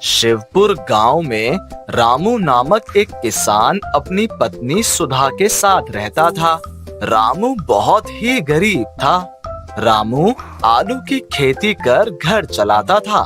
शिवपुर गांव में रामू नामक एक किसान अपनी पत्नी सुधा के साथ रहता था। रामू बहुत ही गरीब था। रामू आलू की खेती कर घर चलाता था।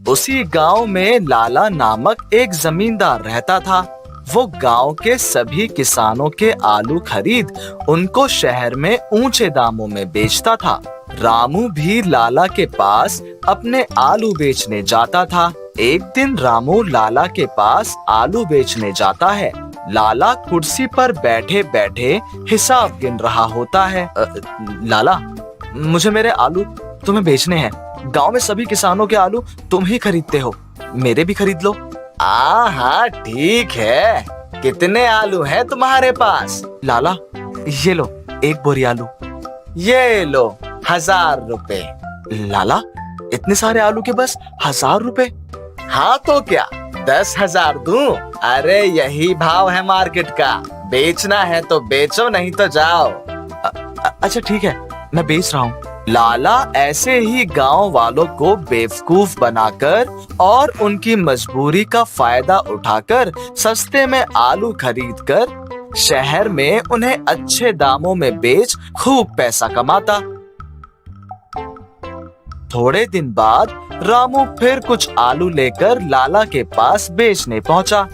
उसी गांव में लाला नामक एक जमींदार रहता था। वो गांव के सभी किसानों के आलू खरीद उनको शहर में ऊंचे दामों में बेचता था। रामू भी लाला के पास अपने आलू बेचने जाता था। एक दिन रामू लाला के पास आलू बेचने जाता है। लाला कुर्सी पर बैठे बैठे हिसाब गिन रहा होता है। लाला, मुझे मेरे आलू तुम्हें बेचने हैं। गांव में सभी किसानों के आलू तुम ही खरीदते हो, मेरे भी खरीद लो। हाँ ठीक है, कितने आलू हैं तुम्हारे पास? लाला, ये लो 1 बोरी आलू। ये लो 1000 रुपए। लाला, इतने सारे आलू के बस 1000 रुपए? हाँ तो क्या 10,000 दूं? अरे यही भाव है मार्केट का। बेचना है तो बेचो, नहीं तो जाओ। अच्छा ठीक है, मैं बेच रहा हूँ। लाला ऐसे ही गांव वालों को बेवकूफ बनाकर और उनकी मजबूरी का फायदा उठाकर सस्ते में आलू खरीदकर शहर में उन्हें अच्छे दामों में बेच खूब पैसा कमाता। थोड़े दिन बाद रामू फिर कुछ आलू लेकर लाला के पास बेचने पहुंचा।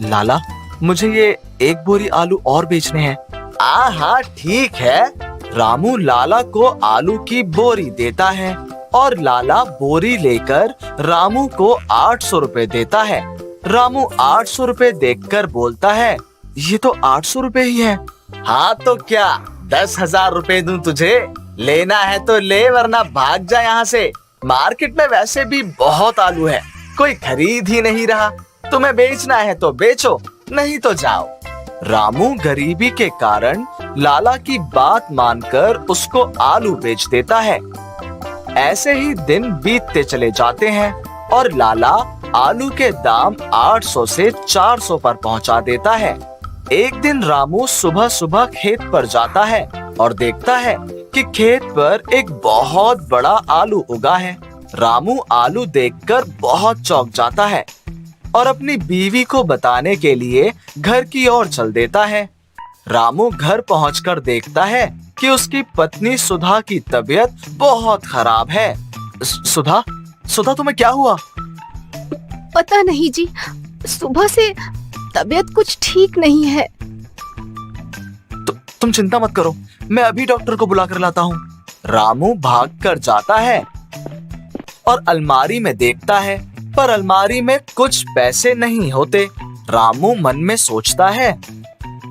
लाला, मुझे ये 1 बोरी आलू और बेचने हैं। हाँ ठीक है। रामू लाला को आलू की बोरी देता है और लाला बोरी लेकर रामू को 800 रुपए देता है। रामू 800 रुपए देखकर बोलता है, ये तो 800 रुपए ही है। हाँ तो क्या 10,000 रुपए दूं तुझे? लेना है तो ले, वरना भाग जा यहाँ से। मार्केट में वैसे भी बहुत आलू है, कोई खरीद ही नहीं रहा। तुम्हें बेचना है तो बेचो, नहीं तो जाओ। रामू गरीबी के कारण लाला की बात मानकर उसको आलू बेच देता है। ऐसे ही दिन बीतते चले जाते हैं और लाला आलू के दाम 800 से 400 पर पहुंचा देता है। एक दिन रामू सुबह सुबह खेत पर जाता है और देखता है कि खेत पर एक बहुत बड़ा आलू उगा है। रामू आलू देखकर बहुत चौंक जाता है और अपनी बीवी को बताने के लिए घर की ओर चल देता है। रामू घर पहुंचकर देखता है कि उसकी पत्नी सुधा की तबीयत बहुत खराब है। सुधा, तुम्हें क्या हुआ? पता नहीं जी, सुबह से तबीयत कुछ ठीक नहीं है। तुम चिंता मत करो, मैं अभी डॉक्टर को बुला कर लाता हूँ। रामू भागकर जाता है और अलमारी में देखता है, पर अलमारी में कुछ पैसे नहीं होते। रामू मन में सोचता है,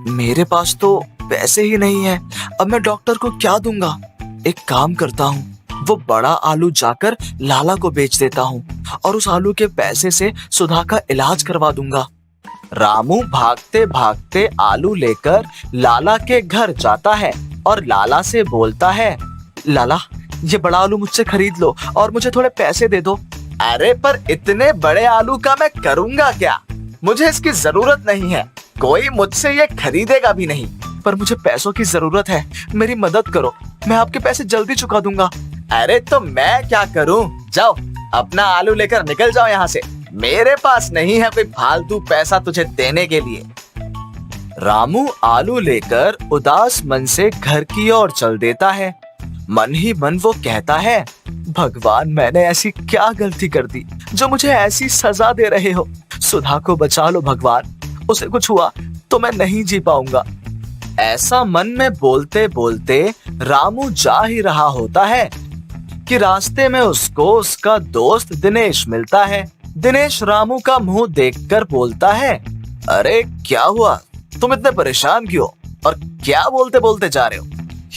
मेरे पास तो पैसे ही नहीं है, अब मैं डॉक्टर को क्या दूंगा? एक काम करता हूँ, वो बड़ा आलू जाकर लाला को बेच देता हूँ और उस आलू के पैसे से सुधा का इलाज करवा दूंगा। रामू भागते भागते आलू लेकर लाला के घर जाता है और लाला से बोलता है, लाला, ये बड़ा आलू मुझसे खरीद लो और मुझे थोड़े पैसे दे दो। अरे पर इतने बड़े आलू का मैं करूंगा क्या? मुझे इसकी जरूरत नहीं है, कोई मुझसे ये खरीदेगा भी नहीं। पर मुझे पैसों की जरूरत है, मेरी मदद करो, मैं आपके पैसे जल्दी चुका दूंगा। अरे तो मैं क्या करूं? जाओ, अपना आलू लेकर निकल जाओ यहाँ से। मेरे पास नहीं है कोई फालतू पैसा तुझे देने के लिए। रामू आलू लेकर उदास मन से घर की ओर चल देता है। मन ही मन वो कहता है, भगवान, मैंने ऐसी क्या गलती कर दी जो मुझे ऐसी सजा दे रहे हो? सुधा को बचा लो भगवान, उसे कुछ हुआ तो मैं नहीं जी पाऊंगा। ऐसा मन में बोलते बोलते रामू जा ही रहा होता है कि रास्ते में उसको उसका दोस्त दिनेश मिलता है। दिनेश रामू का मुंह देखकर बोलता है, अरे क्या हुआ, तुम इतने परेशान क्यों और क्या बोलते बोलते जा रहे हो?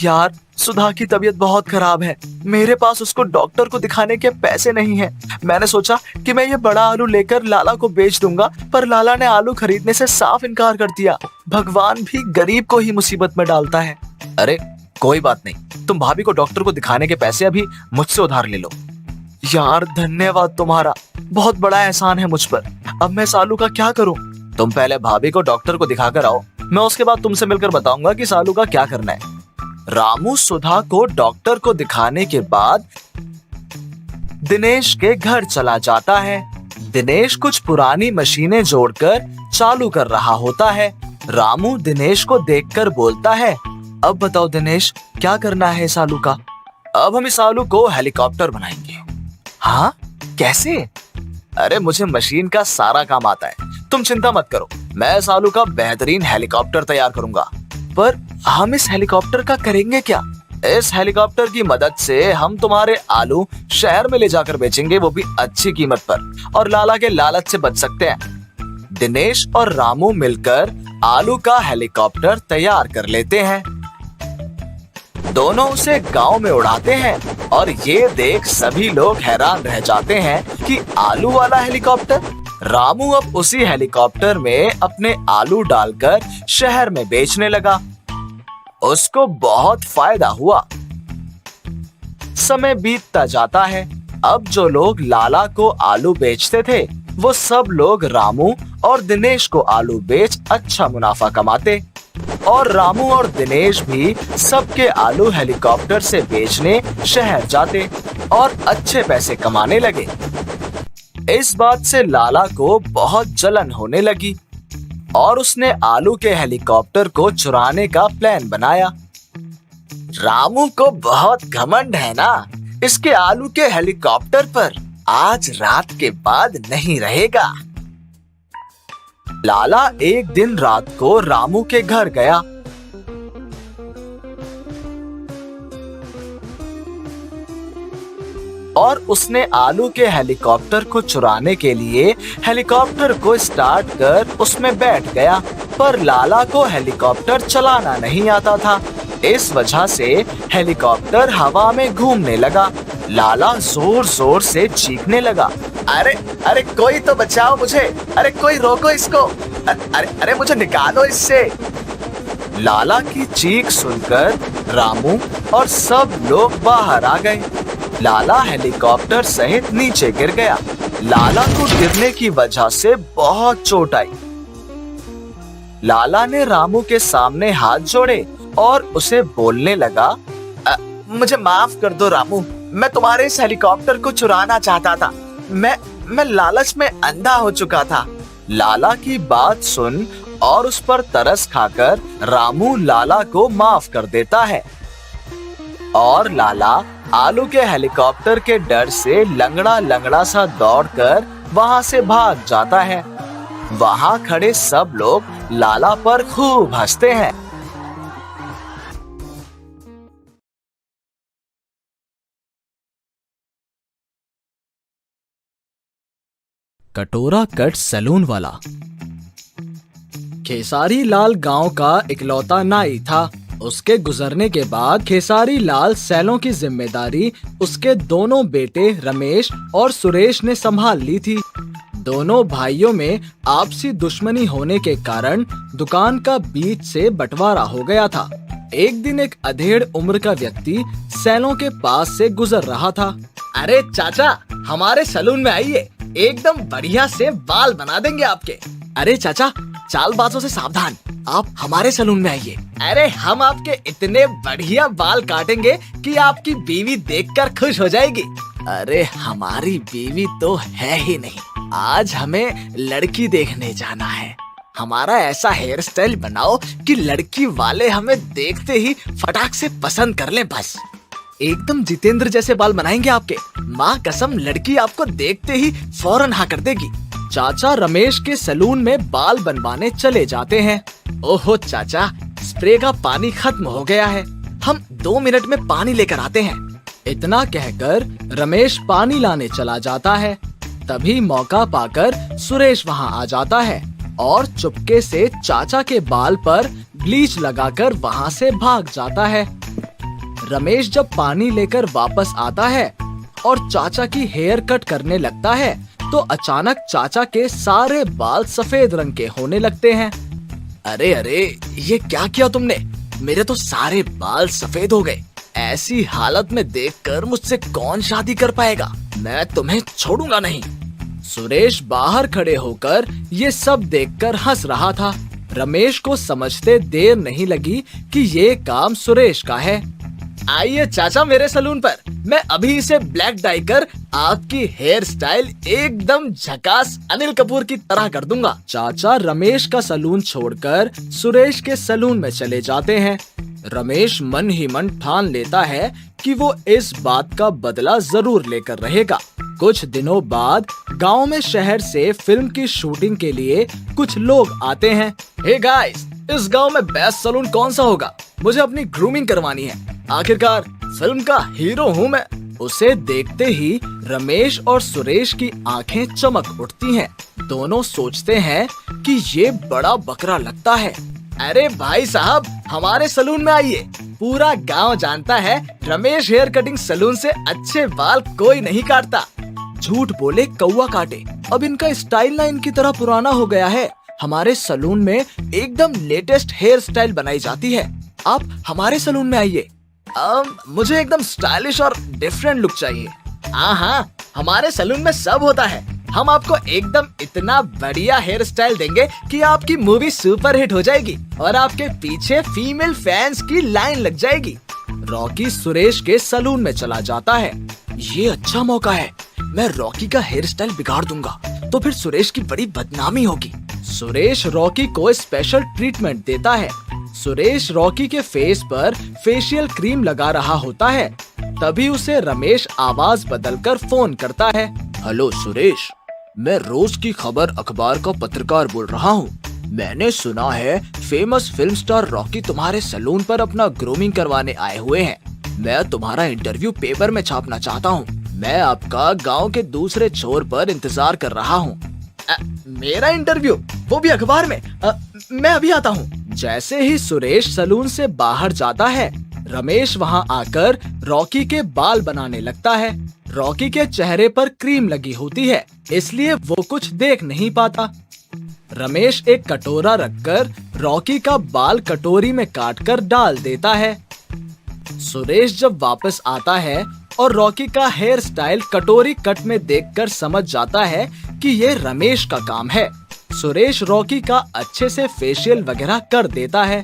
यार, सुधा की तबीयत बहुत खराब है, मेरे पास उसको डॉक्टर को दिखाने के पैसे नहीं हैं। मैंने सोचा कि मैं ये बड़ा आलू लेकर लाला को बेच दूंगा, पर लाला ने आलू खरीदने से साफ इनकार कर दिया। भगवान भी गरीब को ही मुसीबत में डालता है। अरे कोई बात नहीं, तुम भाभी को डॉक्टर को दिखाने के पैसे अभी मुझसे उधार ले लो। यार धन्यवाद तुम्हारा, बहुत बड़ा एहसान है मुझ पर। अब मैं इस आलू का क्या करूं? तुम पहले भाभी को डॉक्टर को दिखाकर आओ, मैं उसके बाद तुमसे मिलकर बताऊंगा कि इस आलू का क्या करना है। रामू सुधा को डॉक्टर को दिखाने के बाद दिनेश के घर चला जाता है। दिनेश कुछ पुरानी मशीनें जोड़कर चालू कर रहा होता है। रामू दिनेश को देखकर बोलता है, अब बताओ दिनेश, क्या करना है इस आलू का? अब हम इस आलू को हेलीकॉप्टर बनाएंगे। हाँ, कैसे? अरे मुझे मशीन का सारा काम आता है, तुम चिंता मत करो, मैं इस आलू का बेहतरीन हेलीकॉप्टर तैयार करूंगा। पर हम इस हेलीकॉप्टर का करेंगे क्या? इस हेलीकॉप्टर की मदद से हम तुम्हारे आलू शहर में ले जाकर बेचेंगे, वो भी अच्छी कीमत पर, और लाला के लालच से बच सकते हैं। दिनेश और रामू मिलकर आलू का हेलीकॉप्टर तैयार कर लेते हैं। दोनों उसे गांव में उड़ाते हैं और ये देख सभी लोग हैरान रह जाते हैं कि आलू वाला हेलीकॉप्टर। रामू अब उसी हेलीकॉप्टर में अपने आलू डालकर शहर में बेचने लगा। उसको बहुत फायदा हुआ। समय बीतता जाता है। अब जो लोग लाला को आलू बेचते थे, वो सब लोग रामू और दिनेश को आलू बेच अच्छा मुनाफा कमाते, और रामू और दिनेश भी सबके आलू हेलीकॉप्टर से बेचने शहर जाते और अच्छे पैसे कमाने लगे। इस बात से लाला को बहुत जलन होने लगी और उसने आलू के हेलीकॉप्टर को चुराने का प्लान बनाया। रामू को बहुत घमंड है ना, इसके आलू के हेलीकॉप्टर पर आज रात के बाद नहीं रहेगा। लाला एक दिन रात को रामू के घर गया। और उसने आलू के हेलीकॉप्टर को चुराने के लिए हेलीकॉप्टर को स्टार्ट कर उसमें बैठ गया। पर लाला को हेलीकॉप्टर चलाना नहीं आता था। इस वजह से हेलीकॉप्टर हवा में घूमने लगा। लाला जोर जोर से चीखने लगा, अरे अरे कोई तो बचाओ मुझे, अरे कोई रोको इसको, अरे अरे मुझे निकालो इससे। लाला की चीख सुनकर रामू और सब लोग बाहर आ गए। लाला हेलीकॉप्टर सहित नीचे गिर गया। लाला को गिरने की वजह से बहुत चोट आई। लाला ने रामू के सामने हाथ जोड़े और उसे बोलने लगा, मुझे माफ कर दो रामू, मैं तुम्हारे इस हेलीकॉप्टर को चुराना चाहता था, मैं लालच में अंधा हो चुका था। लाला की बात सुन और उस पर तरस खाकर रामू लाला को माफ कर देता है और लाला आलू के हेलीकॉप्टर के डर से लंगड़ा लंगड़ा सा दौड़कर वहां से भाग जाता है। वहां खड़े सब लोग लाला पर खूब हंसते हैं। कटोरा कट सैलून वाला। खेसारी लाल गांव का इकलौता नाई था। उसके गुजरने के बाद खेसारी लाल सैलों की जिम्मेदारी उसके दोनों बेटे रमेश और सुरेश ने संभाल ली थी। दोनों भाइयों में आपसी दुश्मनी होने के कारण दुकान का बीच से बंटवारा हो गया था। एक दिन एक अधेड़ उम्र का व्यक्ति सैलों के पास से गुजर रहा था। अरे चाचा, हमारे सैलून में आइए, एकदम बढ़िया से बाल बना देंगे आपके। अरे चाचा, चालबाजों से सावधान, आप हमारे सैलून में आइए। अरे हम आपके इतने बढ़िया बाल काटेंगे कि आपकी बीवी देखकर खुश हो जाएगी। अरे हमारी बीवी तो है ही नहीं, आज हमें लड़की देखने जाना है। हमारा ऐसा हेयर स्टाइल बनाओ कि लड़की वाले हमें देखते ही फटाक से पसंद कर लें। बस एकदम जितेंद्र जैसे बाल बनाएंगे आपके। माँ कसम, लड़की आपको देखते ही फौरन हाँ कर देगी। चाचा रमेश के सैलून में बाल बनवाने चले जाते हैं। ओहो चाचा, स्प्रे का पानी खत्म हो गया है, हम 2 मिनट में पानी लेकर आते हैं। इतना कहकर रमेश पानी लाने चला जाता है। तभी मौका पाकर सुरेश वहां आ जाता है और चुपके से चाचा के बाल पर ब्लीच लगाकर वहां से भाग जाता है। रमेश जब पानी लेकर वापस आता है और चाचा की हेयर कट करने लगता है तो अचानक चाचा के सारे बाल सफेद रंग के होने लगते हैं। अरे अरे, ये क्या किया तुमने? मेरे तो सारे बाल सफेद हो गए। ऐसी हालत में देखकर मुझसे कौन शादी कर पाएगा? मैं तुम्हें छोड़ूंगा नहीं। सुरेश बाहर खड़े होकर ये सब देखकर हंस रहा था। रमेश को समझते देर नहीं लगी कि ये काम सुरेश का है। आइए चाचा मेरे सलून पर, मैं अभी इसे ब्लैक डाई कर आपकी हेयर स्टाइल एकदम झकास अनिल कपूर की तरह कर दूंगा। चाचा रमेश का सलून छोड़कर सुरेश के सलून में चले जाते हैं। रमेश मन ही मन ठान लेता है कि वो इस बात का बदला जरूर लेकर रहेगा। कुछ दिनों बाद गांव में शहर से फिल्म की शूटिंग के लिए कुछ लोग आते हैं। हे गाइस, इस गांव में बेस्ट सलून कौन सा होगा? मुझे अपनी ग्रूमिंग करवानी है। आखिरकार फिल्म का हीरो हूँ मैं। उसे देखते ही रमेश और सुरेश की आंखें चमक उठती हैं। दोनों सोचते हैं कि ये बड़ा बकरा लगता है। अरे भाई साहब, हमारे सलून में आइए। पूरा गांव जानता है रमेश हेयर कटिंग सलून से अच्छे बाल कोई नहीं काटता। झूठ बोले कौवा काटे। अब इनका स्टाइल ना इनकी तरह पुराना हो गया है। हमारे सलून में एकदम लेटेस्ट हेयर स्टाइल बनाई जाती है। आप हमारे सलून में आइए। मुझे एकदम स्टाइलिश और डिफरेंट लुक चाहिए। हाँ, हमारे सलून में सब होता है। हम आपको एकदम इतना बढ़िया हेयर स्टाइल देंगे कि आपकी मूवी सुपर हिट हो जाएगी और आपके पीछे फीमेल फैंस की लाइन लग जाएगी। रॉकी सुरेश के सलून में चला जाता है। ये अच्छा मौका है, मैं रॉकी का हेयर स्टाइल बिगाड़ दूंगा तो फिर सुरेश की बड़ी बदनामी होगी। सुरेश रॉकी को स्पेशल ट्रीटमेंट देता है। सुरेश रॉकी के फेस पर फेशियल क्रीम लगा रहा होता है। तभी उसे रमेश आवाज बदलकर फोन करता है। हेलो सुरेश, मैं रोज की खबर अखबार का पत्रकार बोल रहा हूँ। मैंने सुना है फेमस फिल्म स्टार रॉकी तुम्हारे सलून पर अपना ग्रूमिंग करवाने आए हुए हैं। मैं तुम्हारा इंटरव्यू पेपर में छापना चाहता हूँ। मैं आपका गांव के दूसरे छोर पर इंतजार कर रहा हूँ। मेरा इंटरव्यू, वो भी अखबार में? मैं अभी आता हूँ। जैसे ही सुरेश सलून से बाहर जाता है, रमेश वहाँ आकर रॉकी के बाल बनाने लगता है। रॉकी के चेहरे पर क्रीम लगी होती है, इसलिए वो कुछ देख नहीं पाता। रमेश एक कटोरा रखकर रॉकी का बाल कटोरी में काटकर डाल देता है। सुरेश जब वापस आता है और रॉकी का हेयर स्टाइल कटोरी कट में देखकर समझ जाता है कि ये रमेश का काम है। सुरेश रॉकी का अच्छे से फेशियल वगैरह कर देता है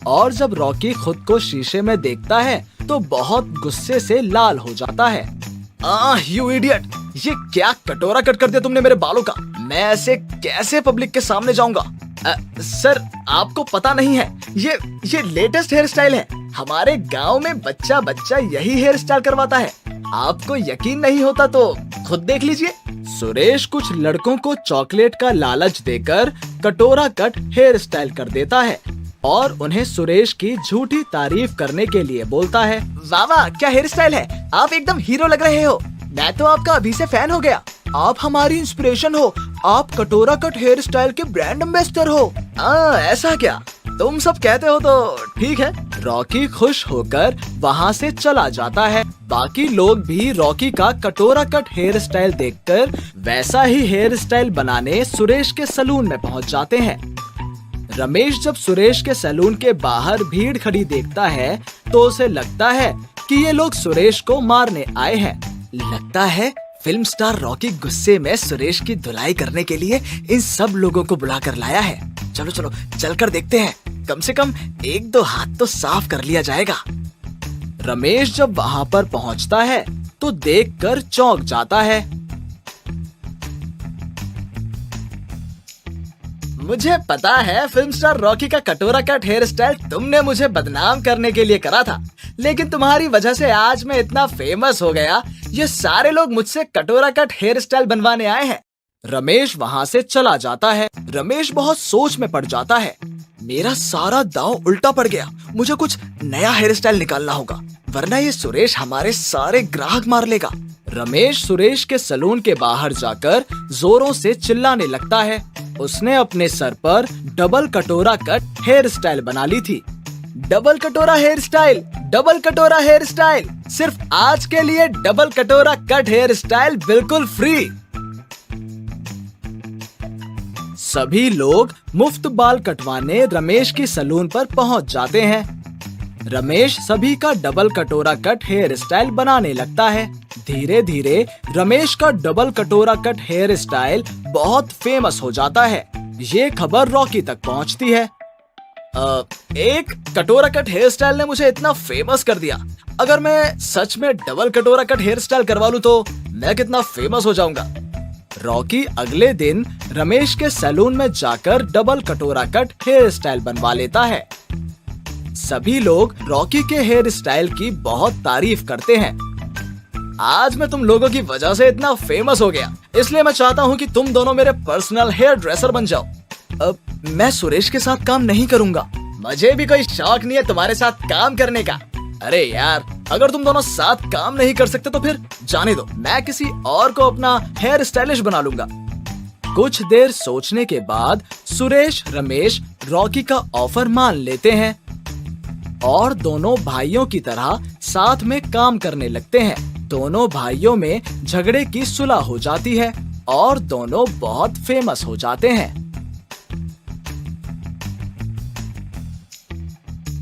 और जब रॉकी खुद को शीशे में देखता है तो बहुत गुस्से से लाल हो जाता है। यू इडियट, ये क्या कटोरा कट कर दिया तुमने मेरे बालों का? मैं ऐसे कैसे पब्लिक के सामने जाऊंगा? सर, आपको पता नहीं है, ये लेटेस्ट हेयर स्टाइल है। हमारे गांव में बच्चा बच्चा यही हेयर स्टाइल करवाता है। आपको यकीन नहीं होता तो खुद देख लीजिए। सुरेश कुछ लड़कों को चॉकलेट का लालच देकर कटोरा कट हेयर स्टाइल कर देता है और उन्हें सुरेश की झूठी तारीफ करने के लिए बोलता है। वाह वाह, क्या हेयर स्टाइल है, आप एकदम हीरो लग रहे हो। मैं तो आपका अभी से फैन हो गया। आप हमारी इंस्पिरेशन हो। आप कटोरा कट हेयर स्टाइल के ब्रांड एम्बेसडर हो। ऐसा क्या? तुम सब कहते हो तो ठीक है। रॉकी खुश होकर वहाँ से चला जाता है। बाकी लोग भी रॉकी का कटोरा कट हेयर स्टाइल देखकर वैसा ही हेयर स्टाइल बनाने सुरेश के सलून में पहुँच जाते हैं। रमेश जब सुरेश के सैलून के बाहर भीड़ खड़ी देखता है तो उसे लगता है कि ये लोग सुरेश को मारने आए हैं। लगता है फिल्म स्टार रॉकी गुस्से में सुरेश की धुलाई करने के लिए इन सब लोगों को बुलाकर लाया है। चलो चलो चलकर देखते हैं, कम से कम एक दो हाथ तो साफ कर लिया जाएगा। रमेश जब वहाँ पर पहुँचता है तो देखकर चौंक जाता है। मुझे पता है फिल्म स्टार रॉकी का कटोरा कट हेयर स्टाइल तुमने मुझे बदनाम करने के लिए करा था, लेकिन तुम्हारी वजह से आज मैं इतना फेमस हो गया। ये सारे लोग मुझसे कटोरा कट हेयर स्टाइल बनवाने आए हैं। रमेश वहाँ से चला जाता है। रमेश बहुत सोच में पड़ जाता है। मेरा सारा दांव उल्टा पड़ गया। मुझे कुछ नया हेयर स्टाइल निकालना होगा, वरना ये सुरेश हमारे सारे ग्राहक मार लेगा। रमेश सुरेश के सलून के बाहर जाकर जोरों से चिल्लाने लगता है। उसने अपने सर पर डबल कटोरा कट हेयर स्टाइल बना ली थी। डबल कटोरा हेयर स्टाइल, डबल कटोरा हेयर स्टाइल, सिर्फ आज के लिए डबल कटोरा कट हेयर स्टाइल बिल्कुल फ्री। सभी लोग मुफ्त बाल कटवाने रमेश की सलून पर पहुंच जाते हैं। रमेश सभी का डबल कटोरा कट हेयर स्टाइल बनाने लगता है। धीरे धीरे रमेश का डबल कटोरा कट हेयर स्टाइल बहुत फेमस हो जाता है। ये खबर रॉकी तक पहुंचती है। एक कटोरा कट हेयर स्टाइल ने मुझे इतना फेमस कर दिया, अगर मैं सच में डबल कटोरा कट हेयर स्टाइल करवा लूं तो मैं कितना फेमस हो जाऊंगा। रॉकी अगले दिन रमेश के सैलून में जाकर डबल कटोरा कट हेयर स्टाइल बनवा लेता है। सभी लोग रॉकी के हेयर स्टाइल की बहुत तारीफ करते हैं। आज मैं तुम लोगों की वजह से इतना फेमस हो गया, इसलिए मैं चाहता हूँ कि तुम दोनों मेरे पर्सनल हेयर ड्रेसर बन जाओ। अब मैं सुरेश के साथ काम नहीं करूंगा। मुझे भी कोई शौक नहीं है तुम्हारे साथ काम करने का। अरे यार, अगर तुम दोनों साथ काम नहीं कर सकते तो फिर जाने दो, मैं किसी और को अपना हेयर स्टाइलिश बना लूंगा। कुछ देर सोचने के बाद सुरेश रमेश रॉकी का ऑफर मान लेते हैं और दोनों भाइयों की तरह साथ में काम करने लगते हैं। दोनों भाइयों में झगड़े की सुलह हो जाती है और दोनों बहुत फेमस हो जाते हैं।